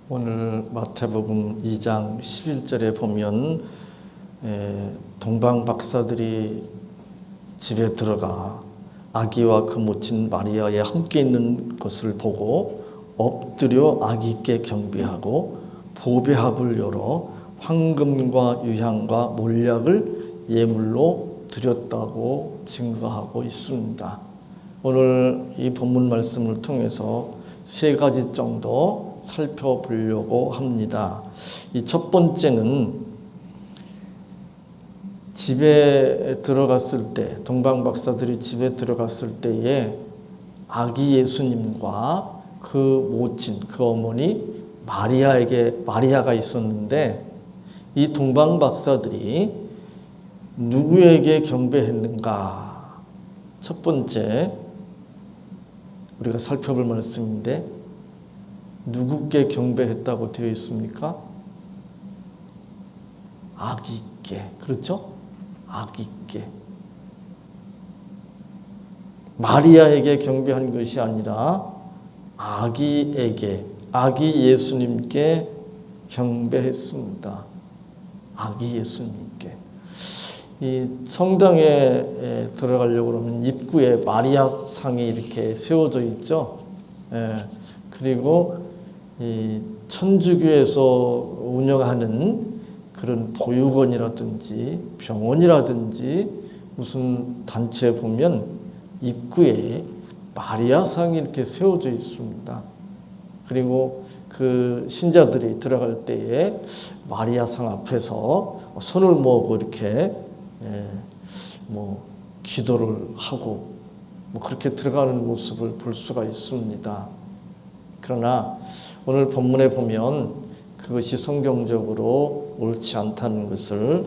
오늘 마태복음 2장 11절에 보면 동방 박사들이 집에 들어가 아기와 그 모친 마리아에 함께 있는 것을 보고 엎드려 아기께 경배하고 보배합을 열어 황금과 유향과 몰약을 예물로 드렸다고 증거하고 있습니다. 오늘 이 본문 말씀을 통해서 세 가지 정도 살펴보려고 합니다. 이 첫 번째는 집에 들어갔을 때, 동방 박사들이 집에 들어갔을 때에 아기 예수님과 그 모친, 그 어머니 마리아가 있었는데, 이 동방 박사들이 누구에게 경배했는가? 첫 번째 우리가 살펴볼 말씀인데, 누구께 경배했다고 되어 있습니까? 아기께. 그렇죠? 아기께. 마리아에게 경배한 것이 아니라 아기에게, 아기 예수님께 경배했습니다. 아기 예수님께. 이 성당에 들어가려고 그러면 입구에 마리아 상이 이렇게 세워져 있죠. 그리고 이 천주교에서 운영하는 그런 보육원이라든지 병원이라든지 무슨 단체에 보면 입구에 마리아상이 이렇게 세워져 있습니다. 그리고 그 신자들이 들어갈 때에 마리아상 앞에서 손을 모으고 이렇게 기도를 하고 그렇게 들어가는 모습을 볼 수가 있습니다. 그러나 오늘 본문에 보면 그것이 성경적으로 옳지 않다는 것을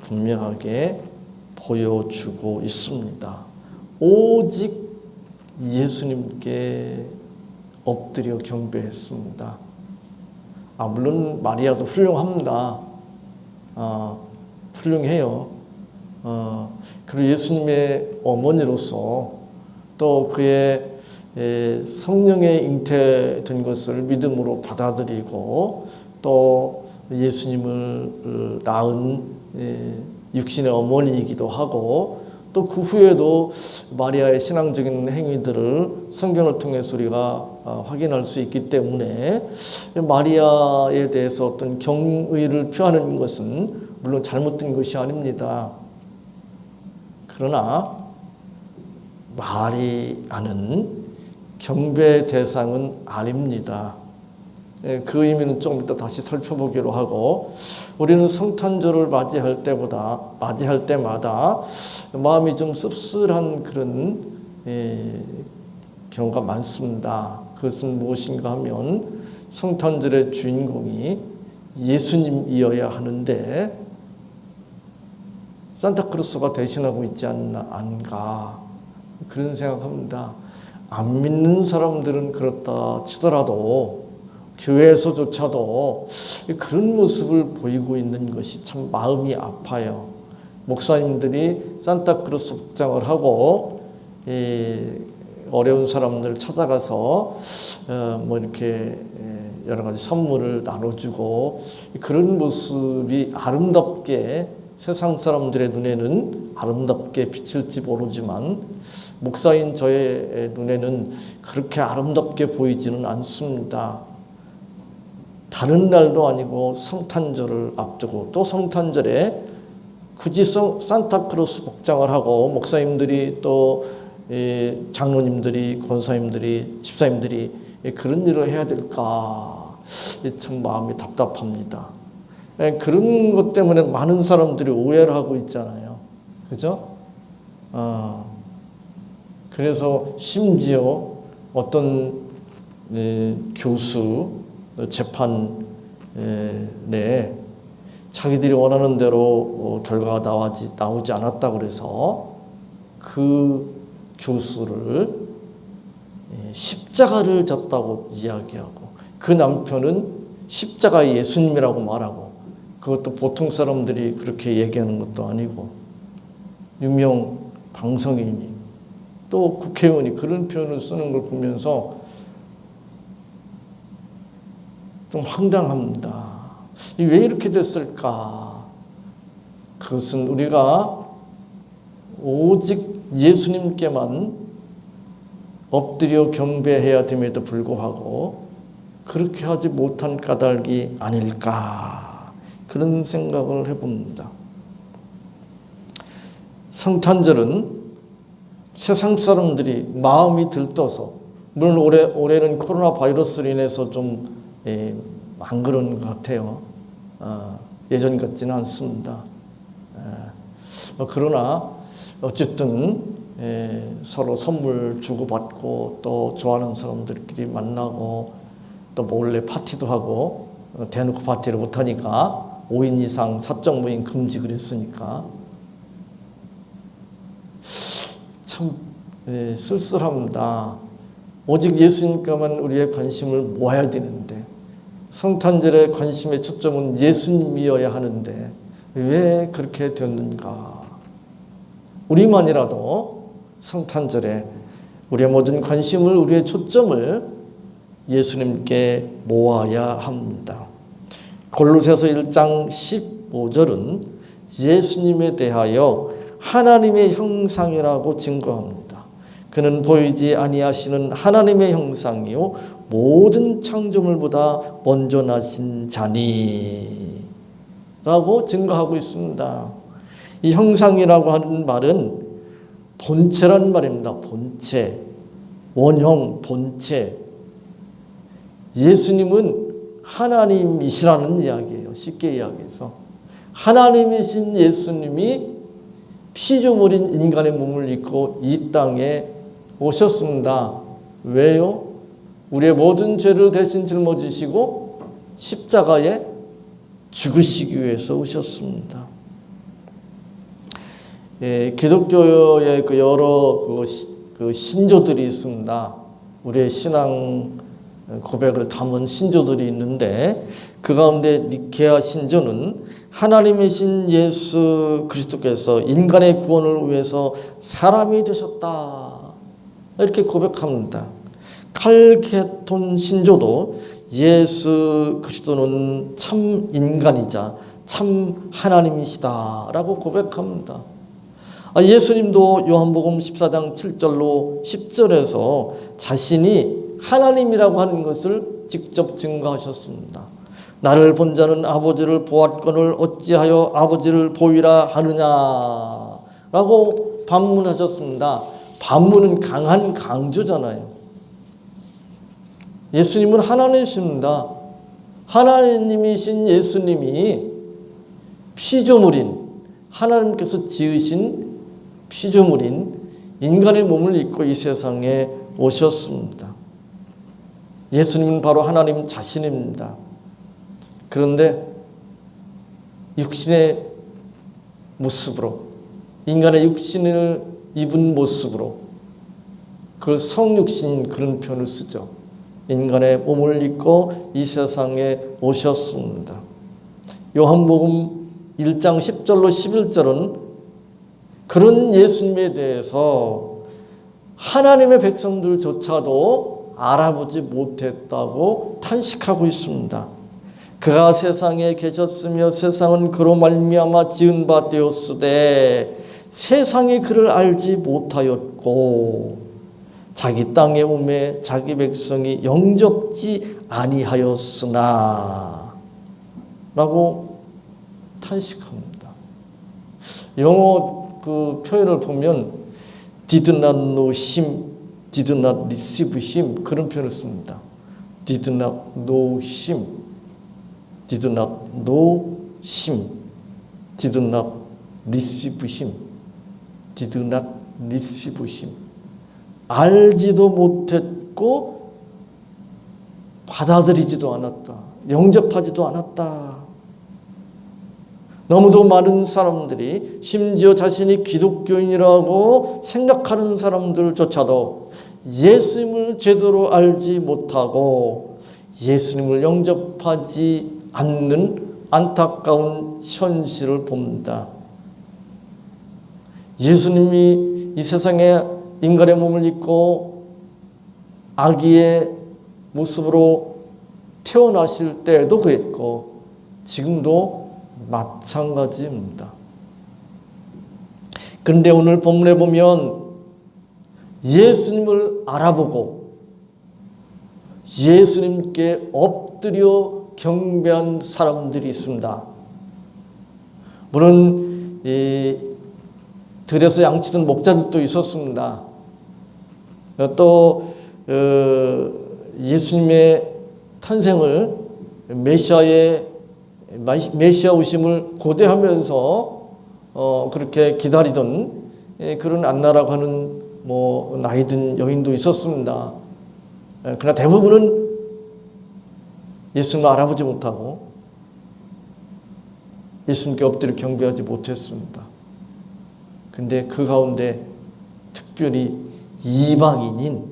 분명하게 보여주고 있습니다. 오직 예수님께 엎드려 경배했습니다. 물론 마리아도 훌륭합니다. 훌륭해요. 그리고 예수님의 어머니로서 또 그의 성령에 잉태된 것을 믿음으로 받아들이고 또 예수님을 낳은 육신의 어머니이기도 하고 또 그 후에도 마리아의 신앙적인 행위들을 성경을 통해서 우리가 확인할 수 있기 때문에 마리아에 대해서 어떤 경의를 표하는 것은 물론 잘못된 것이 아닙니다. 그러나 마리아는 경배 대상은 아닙니다. 그 의미는 좀 이따 다시 살펴보기로 하고, 우리는 성탄절을 맞이할 때마다 마음이 좀 씁쓸한 그런 경우가 많습니다. 그것은 무엇인가 하면 성탄절의 주인공이 예수님이어야 하는데 산타크로스가 대신하고 있지 않은가 그런 생각합니다. 안 믿는 사람들은 그렇다 치더라도 교회에서조차도 그런 모습을 보이고 있는 것이 참 마음이 아파요. 목사님들이 산타크로스 복장을 하고 어려운 사람들 찾아가서 이렇게 여러 가지 선물을 나눠주고 그런 모습이 아름답게 세상 사람들의 눈에는 아름답게 비칠지 모르지만 목사인 저의 눈에는 그렇게 아름답게 보이지는 않습니다. 다른 날도 아니고 성탄절을 앞두고 또 성탄절에 굳이 산타크로스 복장을 하고 목사님들이 또 장로님들이 권사님들이 집사님들이 그런 일을 해야 될까 참 마음이 답답합니다. 그런 것 때문에 많은 사람들이 오해를 하고 있잖아요. 그죠? 그래서 심지어 어떤 교수 재판에 자기들이 원하는 대로 결과가 나오지 않았다고 그래서 그 교수를 십자가를 졌다고 이야기하고 그 남편은 십자가의 예수님이라고 말하고 그것도 보통 사람들이 그렇게 얘기하는 것도 아니고 유명 방송인이 또 국회의원이 그런 표현을 쓰는 걸 보면서 좀 황당합니다. 왜 이렇게 됐을까? 그것은 우리가 오직 예수님께만 엎드려 경배해야 됨에도 불구하고 그렇게 하지 못한 까닭이 아닐까, 그런 생각을 해봅니다. 성탄절은 세상 사람들이 마음이 들떠서, 물론 올해는 코로나 바이러스로 인해서 좀 안 그런 것 같아요. 예전 같지는 않습니다. 그러나 어쨌든 서로 선물 주고받고 또 좋아하는 사람들끼리 만나고 또 몰래 파티도 하고, 대놓고 파티를 못하니까 5인 이상 사적 모임 금지 그랬으니까 참 쓸쓸합니다. 오직 예수님께만 우리의 관심을 모아야 되는데, 성탄절의 관심의 초점은 예수님이어야 하는데 왜 그렇게 되었는가? 우리만이라도 성탄절에 우리의 모든 관심을, 우리의 초점을 예수님께 모아야 합니다. 골로새서 1장 15절은 예수님에 대하여 하나님의 형상이라고 증거합니다. 그는 보이지 아니하시는 하나님의 형상이요 모든 창조물보다 먼저 나신 자니 라고 증거하고 있습니다. 이 형상이라고 하는 말은 본체란 말입니다. 본체, 원형, 본체. 예수님은 하나님이시라는 이야기예요. 쉽게 이야기해서 하나님이신 예수님이 피조물인 인간의 몸을 입고 이 땅에 오셨습니다. 왜요? 우리의 모든 죄를 대신 짊어지시고 십자가에 죽으시기 위해서 오셨습니다. 기독교의 여러 신조들이 있습니다. 우리의 신앙 고백을 담은 신조들이 있는데, 그 가운데 니케아 신조는 하나님이신 예수 그리스도께서 인간의 구원을 위해서 사람이 되셨다, 이렇게 고백합니다. 칼케톤 신조도 예수 그리스도는 참 인간이자 참 하나님이시다라고 고백합니다. 예수님도 요한복음 14장 7절로 10절에서 자신이 하나님이라고 하는 것을 직접 증거하셨습니다. 나를 본 자는 아버지를 보았거늘 어찌하여 아버지를 보이라 하느냐라고 반문하셨습니다. 반문은 강한 강조잖아요. 예수님은 하나님이십니다. 하나님이신 예수님이 피조물인, 하나님께서 지으신 피조물인 인간의 몸을 입고 이 세상에 오셨습니다. 예수님은 바로 하나님 자신입니다. 그런데 육신의 모습으로, 인간의 육신을 입은 모습으로, 그 성육신인 그런 표현을 쓰죠. 인간의 몸을 입고 이 세상에 오셨습니다. 요한복음 1장 10절로 11절은 그런 예수님에 대해서 하나님의 백성들조차도 알아보지 못했다고 탄식하고 있습니다. 그가 세상에 계셨으며 세상은 그로 말미암아 지은 바 되었으되 세상이 그를 알지 못하였고 자기 땅에 오매 자기 백성이 영접지 아니하였으나 라고 탄식합니다. 영어 그 표현을 보면 did not know him, did not receive him, 그런 표현을 씁니다. did not know him, did not know him, did not receive him, did not receive him. 알지도 못했고 받아들이지도 않았다. 영접하지도 않았다. 너무도 많은 사람들이, 심지어 자신이 기독교인이라고 생각하는 사람들조차도 예수님을 제대로 알지 못하고 예수님을 영접하지 않는 안타까운 현실을 봅니다. 예수님이 이 세상에 인간의 몸을 입고 아기의 모습으로 태어나실 때에도 그랬고 지금도 마찬가지입니다. 그런데 오늘 본문에 보면 예수님을 알아보고 예수님께 엎드려 경배한 사람들이 있습니다. 물론 들에서 양치던 목자들도 있었습니다. 또 예수님의 탄생을 메시아 오심을 고대하면서 그렇게 기다리던 그런 안나라고 하는 나이든 여인도 있었습니다. 그러나 대부분은 예수님을 알아보지 못하고 예수님께 엎드려 경배하지 못했습니다. 근데 그 가운데 특별히 이방인인,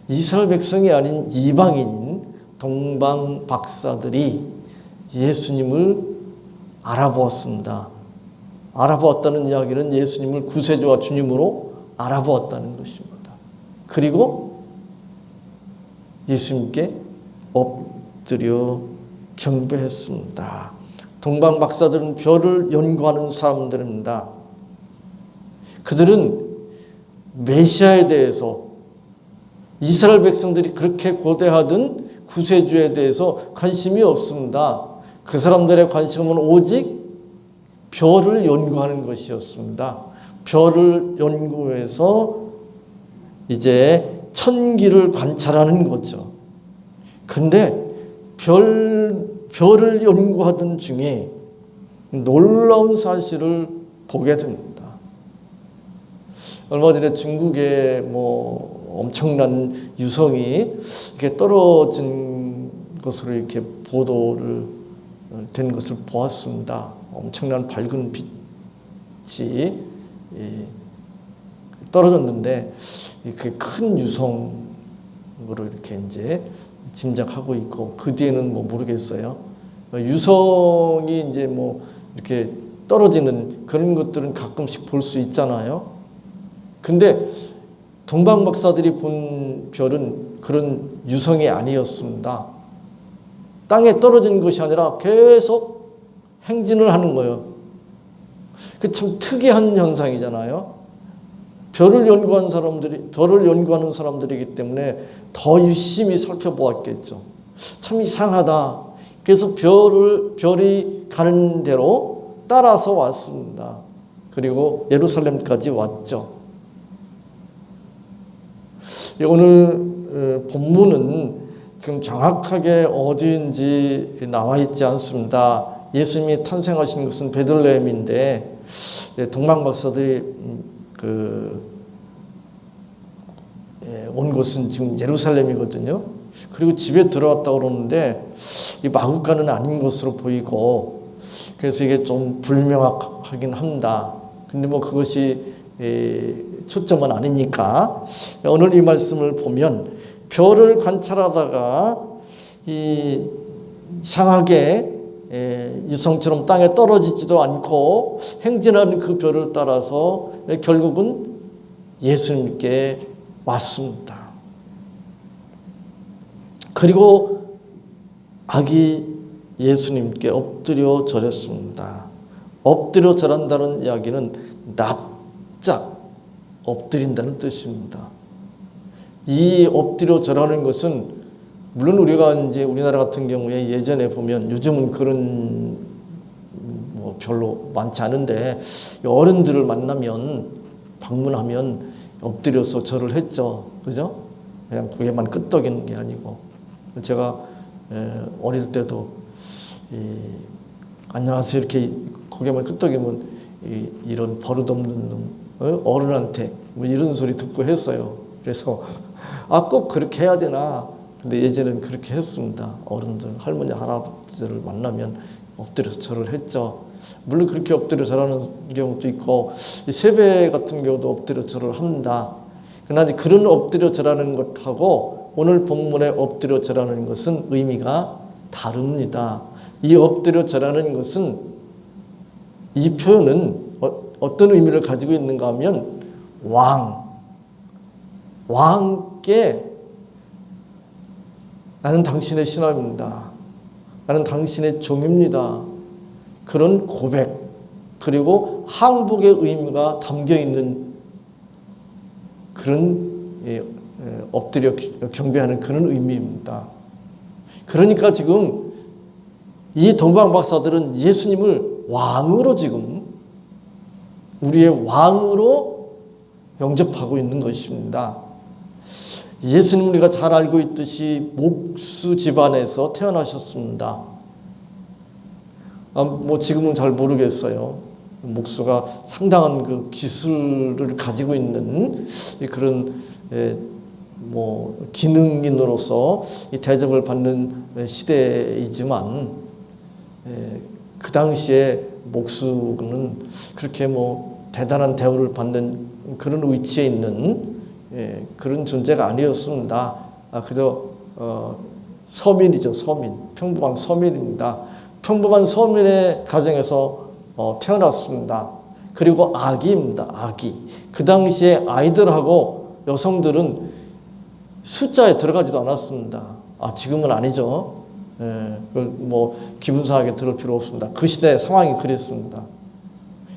이스라엘 백성이 아닌 이방인인 동방 박사들이 예수님을 알아보았습니다. 알아보았다는 이야기는 예수님을 구세주와 주님으로 알아보았다는 것입니다. 그리고 예수님께 엎드려 경배했습니다. 동방 박사들은 별을 연구하는 사람들입니다. 그들은 메시아에 대해서 이스라엘 백성들이 그렇게 고대하던 구세주에 대해서 관심이 없습니다. 그 사람들의 관심은 오직 별을 연구하는 것이었습니다. 별을 연구해서 이제 천기를 관찰하는 거죠. 근데 별을 연구하던 중에 놀라운 사실을 보게 됩니다. 얼마 전에 중국에 엄청난 유성이 이렇게 떨어진 것으로 이렇게 보도를 된 것을 보았습니다. 엄청난 밝은 빛이 떨어졌는데 그 큰 유성으로 이렇게 이제 짐작하고 있고 그 뒤에는 모르겠어요. 유성이 이제 이렇게 떨어지는 그런 것들은 가끔씩 볼 수 있잖아요. 근데 동방 박사들이 본 별은 그런 유성이 아니었습니다. 땅에 떨어진 것이 아니라 계속 행진을 하는 거예요. 그 참 특이한 현상이잖아요. 별을 연구하는 사람들이기 때문에 더 유심히 살펴보았겠죠. 참 이상하다. 그래서 별이 가는 대로 따라서 왔습니다. 그리고 예루살렘까지 왔죠. 오늘 본문은 지금 정확하게 어디인지 나와 있지 않습니다. 예수님이 탄생하신 것은 베들레헴인데 동방 박사들이 온 곳은 지금 예루살렘이거든요. 그리고 집에 들어왔다고 그러는데 이 마구간은 아닌 것으로 보이고 그래서 이게 좀 불명확하긴 합니다. 근데 그것이 초점은 아니니까 오늘 이 말씀을 보면 별을 관찰하다가 이상하게 유성처럼 땅에 떨어지지도 않고 행진하는 그 별을 따라서 결국은 예수님께 왔습니다. 그리고 아기 예수님께 엎드려 절했습니다. 엎드려 절한다는 이야기는 납작 엎드린다는 뜻입니다. 이 엎드려 절하는 것은 물론 우리가 이제 우리나라 같은 경우에 예전에 보면 요즘은 그런 별로 많지 않은데 어른들을 만나면 방문하면 엎드려서 절을 했죠. 그죠? 그냥 고개만 끄덕이는 게 아니고 제가 어릴 때도 안녕하세요 이렇게 고개만 끄덕이면 이런 버릇없는 놈 어른한테 이런 소리 듣고 했어요. 그래서 꼭 그렇게 해야 되나? 근데 예전에는 그렇게 했습니다. 어른들, 할머니, 할아버지들을 만나면 엎드려서 절을 했죠. 물론 그렇게 엎드려 절하는 경우도 있고 세배 같은 경우도 엎드려 절을 합니다. 그러나 그런 엎드려 절하는 것하고 오늘 본문에 엎드려 절하는 것은 의미가 다릅니다. 이 엎드려 절하는 것은 이 표현은 어떤 의미를 가지고 있는가 하면 왕께 나는 당신의 신하입니다. 나는 당신의 종입니다. 그런 고백, 그리고 항복의 의미가 담겨 있는 그런 엎드려 경배하는 그런 의미입니다. 그러니까 지금 이 동방 박사들은 예수님을 왕으로 지금 우리의 왕으로 영접하고 있는 것입니다. 예수님 우리가 잘 알고 있듯이 목수 집안에서 태어나셨습니다. 뭐 지금은 잘 모르겠어요. 목수가 상당한 그 기술을 가지고 있는 그런 뭐 기능인으로서 이 대접을 받는 시대이지만 그 당시에 목수는 그렇게 뭐 대단한 대우를 받는 그런 위치에 있는 그런 존재가 아니었습니다. 그저 서민이죠. 서민. 평범한 서민입니다. 평범한 서민의 가정에서 태어났습니다. 그리고 아기입니다. 아기. 그 당시에 아이들하고 여성들은 숫자에 들어가지도 않았습니다. 지금은 아니죠. 뭐 기분 상하게 들을 필요 없습니다. 그 시대 상황이 그랬습니다.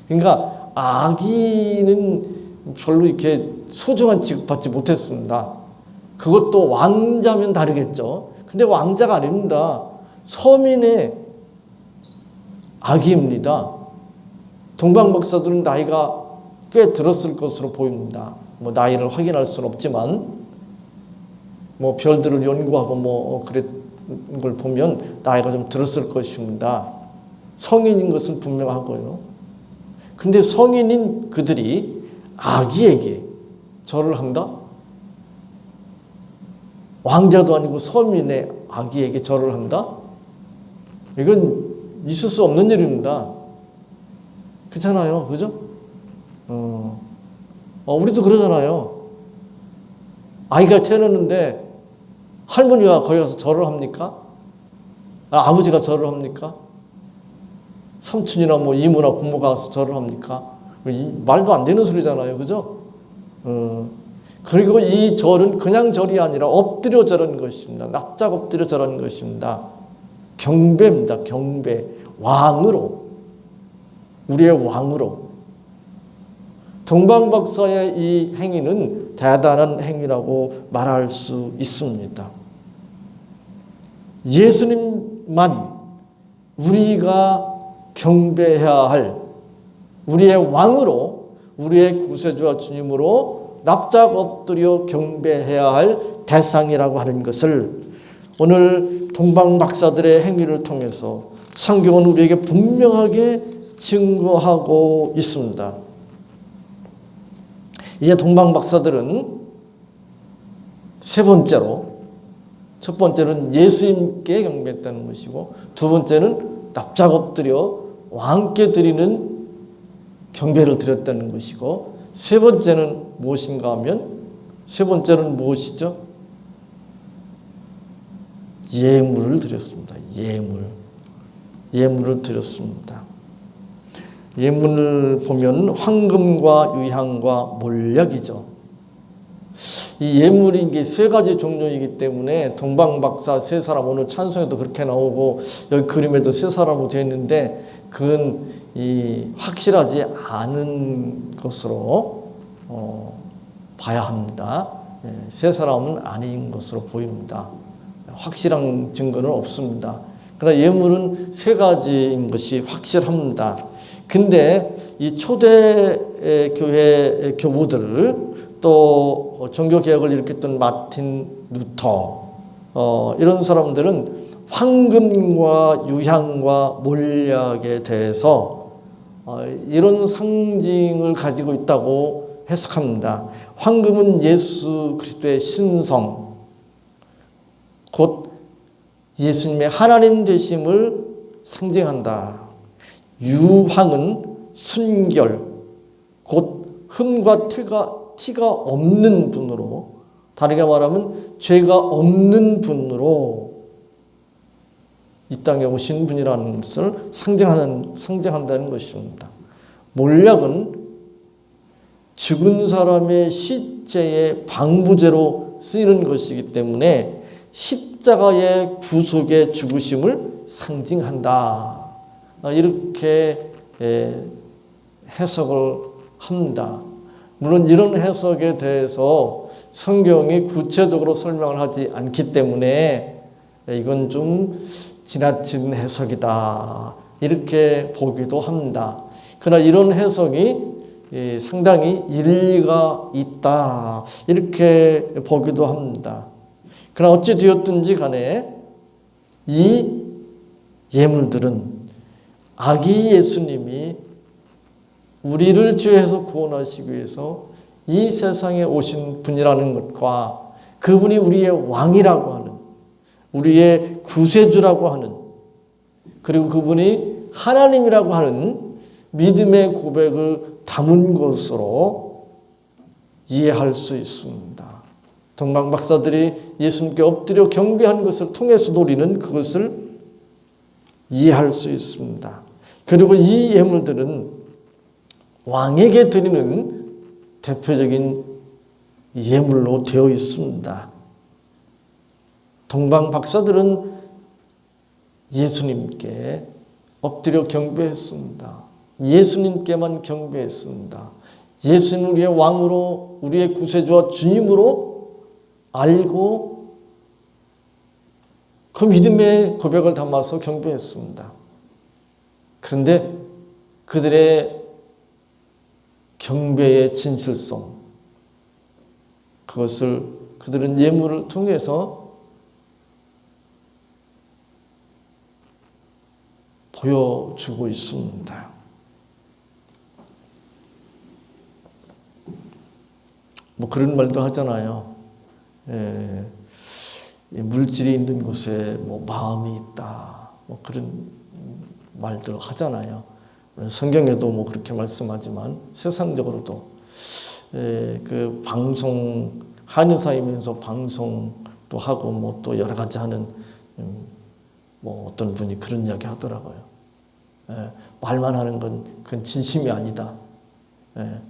그러니까 아기는 별로 이렇게 소중한 취급받지 못했습니다. 그것도 왕자면 다르겠죠. 근데 왕자가 아닙니다. 서민의 아기입니다. 동방 박사들은 나이가 꽤 들었을 것으로 보입니다. 뭐 나이를 확인할 수는 없지만 뭐 별들을 연구하고 뭐 그랬 걸 보면 나이가 좀 들었을 것입니다. 성인인 것은 분명하고요. 근데 성인인 그들이 아기에게 절을 한다? 왕자도 아니고 서민의 아기에게 절을 한다? 이건 있을 수 없는 일입니다. 그렇잖아요. 그죠? 우리도 그러잖아요. 아이가 태어났는데 할머니가 거기 가서 절을 합니까? 아버지가 절을 합니까? 삼촌이나 뭐 이모나 고모가 가서 절을 합니까? 말도 안 되는 소리잖아요. 그죠? 그리고 이 절은 그냥 절이 아니라 엎드려 절하는 것입니다. 납작 엎드려 절하는 것입니다. 경배입니다. 경배. 왕으로. 우리의 왕으로. 동방 박사의 이 행위는 대단한 행위라고 말할 수 있습니다. 예수님만 우리가 경배해야 할 우리의 왕으로, 우리의 구세주와 주님으로 납작 엎드려 경배해야 할 대상이라고 하는 것을 오늘 동방 박사들의 행위를 통해서 성경은 우리에게 분명하게 증거하고 있습니다. 이제 동방 박사들은 세 번째로, 첫 번째는 예수님께 경배했다는 것이고, 두 번째는 납작 엎드려 왕께 드리는 경배를 드렸다는 것이고, 세 번째는 무엇인가 하면, 세 번째는 무엇이죠? 예물을 드렸습니다. 예물을 드렸습니다. 예물을 보면 황금과 유향과 몰약이죠. 이 예물이 이게 세 가지 종류이기 때문에 동방 박사 세 사람, 오늘 찬송에도 그렇게 나오고 여기 그림에도 세 사람으로 되어 있는데 그건 확실하지 않은 것으로 봐야 합니다. 세 사람은 아닌 것으로 보입니다. 확실한 증거는 없습니다. 그러나 예물은 세 가지인 것이 확실합니다. 근데 이 초대 교회 교우들, 또 종교개혁을 일으켰던 마틴 루터, 이런 사람들은 황금과 유향과 몰약에 대해서 이런 상징을 가지고 있다고 해석합니다. 황금은 예수 그리스도의 신성, 곧 예수님의 하나님 되심을 상징한다. 유황은 순결, 곧 흠과 티가 없는 분으로, 다르게 말하면 죄가 없는 분으로 이 땅에 오신 분이라는 것을 상징한다는 것입니다. 몰약은 죽은 사람의 시체의 방부제로 쓰이는 것이기 때문에 십자가의 구속의 죽으심을 상징한다. 이렇게 해석을 합니다. 물론 이런 해석에 대해서 성경이 구체적으로 설명을 하지 않기 때문에 이건 좀 지나친 해석이다. 이렇게 보기도 합니다. 그러나 이런 해석이 상당히 일리가 있다. 이렇게 보기도 합니다. 그러나 어찌 되었든지 간에 이 예물들은 아기 예수님이 우리를 죄에서 구원하시기 위해서 이 세상에 오신 분이라는 것과 그분이 우리의 왕이라고 하는, 우리의 구세주라고 하는, 그리고 그분이 하나님이라고 하는 믿음의 고백을 담은 것으로 이해할 수 있습니다. 동방 박사들이 예수님께 엎드려 경배한 것을 통해서도 우리는 그것을 이해할 수 있습니다. 그리고 이 예물들은 왕에게 드리는 대표적인 예물로 되어 있습니다. 동방 박사들은 예수님께 엎드려 경배했습니다. 예수님께만 경배했습니다. 예수님 우리의 왕으로, 우리의 구세주와 주님으로 알고 그 믿음의 고백을 담아서 경배했습니다. 그런데 그들의 경배의 진실성, 그것을 그들은 예물을 통해서 보여주고 있습니다. 뭐 그런 말도 하잖아요. 물질이 있는 곳에 뭐 마음이 있다. 뭐 그런 말들 하잖아요. 성경에도 뭐 그렇게 말씀하지만 세상적으로도 그 방송 한의사이면서 방송도 하고 뭐 또 여러 가지 하는 뭐 어떤 분이 그런 이야기 하더라고요. 말만 하는 건 그건 진심이 아니다.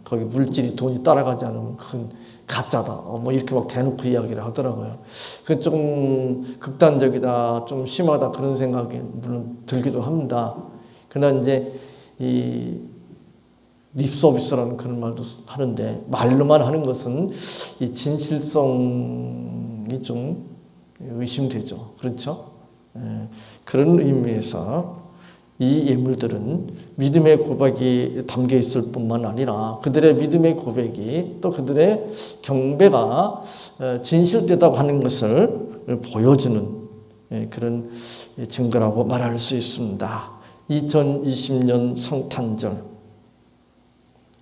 거기 물질이 돈이 따라가지 않으면 그건 가짜다. 뭐 이렇게 막 대놓고 이야기를 하더라고요. 그 좀 극단적이다, 좀 심하다 그런 생각이 물론 들기도 합니다. 그러나 이제 이 립서비스라는 그런 말도 하는데 말로만 하는 것은 이 진실성이 좀 의심되죠. 그렇죠? 그런 의미에서 이 예물들은 믿음의 고백이 담겨 있을 뿐만 아니라 그들의 믿음의 고백이 또 그들의 경배가 진실되다고 하는 것을 보여주는 그런 증거라고 말할 수 있습니다. 2020년 성탄절,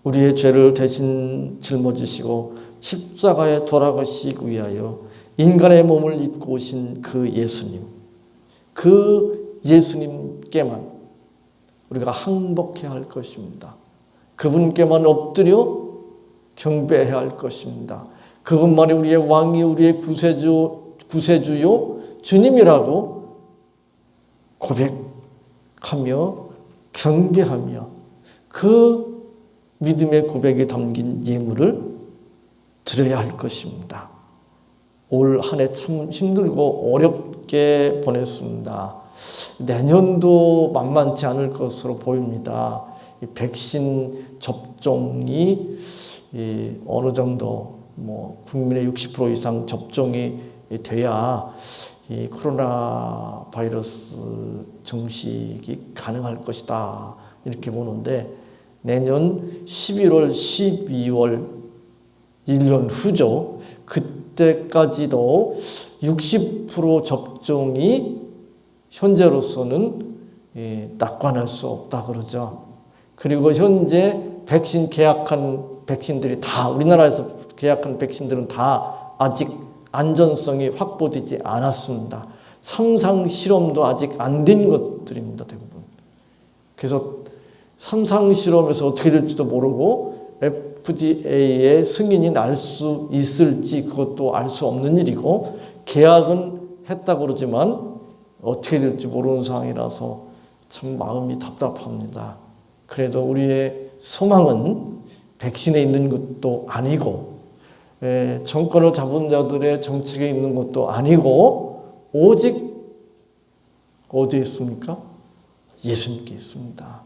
우리의 죄를 대신 짊어지시고 십자가에 돌아가시기 위하여 인간의 몸을 입고 오신 그 예수님, 그 예수님께만 우리가 항복해야 할 것입니다. 그분께만 엎드려 경배해야 할 것입니다. 그분만이 우리의 왕이, 우리의 구세주요 주님이라고 고백하며 경배하며 그 믿음의 고백에 담긴 예물을 드려야 할 것입니다. 올 한 해 참 힘들고 어렵게 보냈습니다. 내년도 만만치 않을 것으로 보입니다. 이 백신 접종이 어느 정도 뭐 국민의 60% 이상 접종이 돼야 이 코로나 바이러스 정식이 가능할 것이다. 이렇게 보는데 내년 11월, 12월 1년 후죠. 그때까지도 60% 접종이 현재로서는 낙관할 수 없다 그러죠. 그리고 현재 백신 계약한 백신들이 다 우리나라에서 계약한 백신들은 다 아직 안전성이 확보되지 않았습니다. 삼상 실험도 아직 안 된 것들입니다. 대부분. 그래서 삼상 실험에서 어떻게 될지도 모르고 FDA의 승인이 날 수 있을지 그것도 알 수 없는 일이고 계약은 했다고 그러지만 어떻게 될지 모르는 상황이라서 참 마음이 답답합니다. 그래도 우리의 소망은 백신에 있는 것도 아니고 정권을 잡은 자들의 정책에 있는 것도 아니고 오직 어디에 있습니까? 예수님께 있습니다.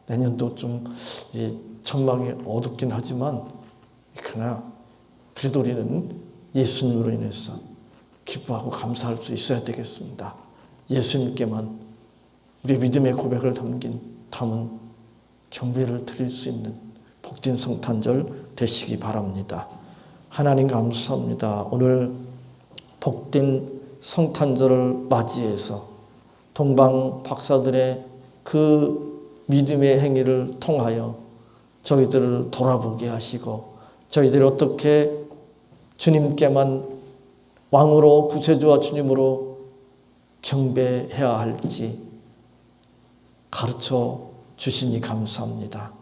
내년도 좀 전망이 어둡긴 하지만 그러나 그래도 우리는 예수님으로 인해서 기뻐하고 감사할 수 있어야 되겠습니다. 예수님께만 우리 믿음의 고백을 담은 경배를 드릴 수 있는 복된 성탄절 되시기 바랍니다. 하나님 감사합니다. 오늘 복된 성탄절을 맞이해서 동방 박사들의 그 믿음의 행위를 통하여 저희들을 돌아보게 하시고 저희들이 어떻게 주님께만 왕으로 구세주와 주님으로 경배해야 할지 가르쳐 주시니 감사합니다.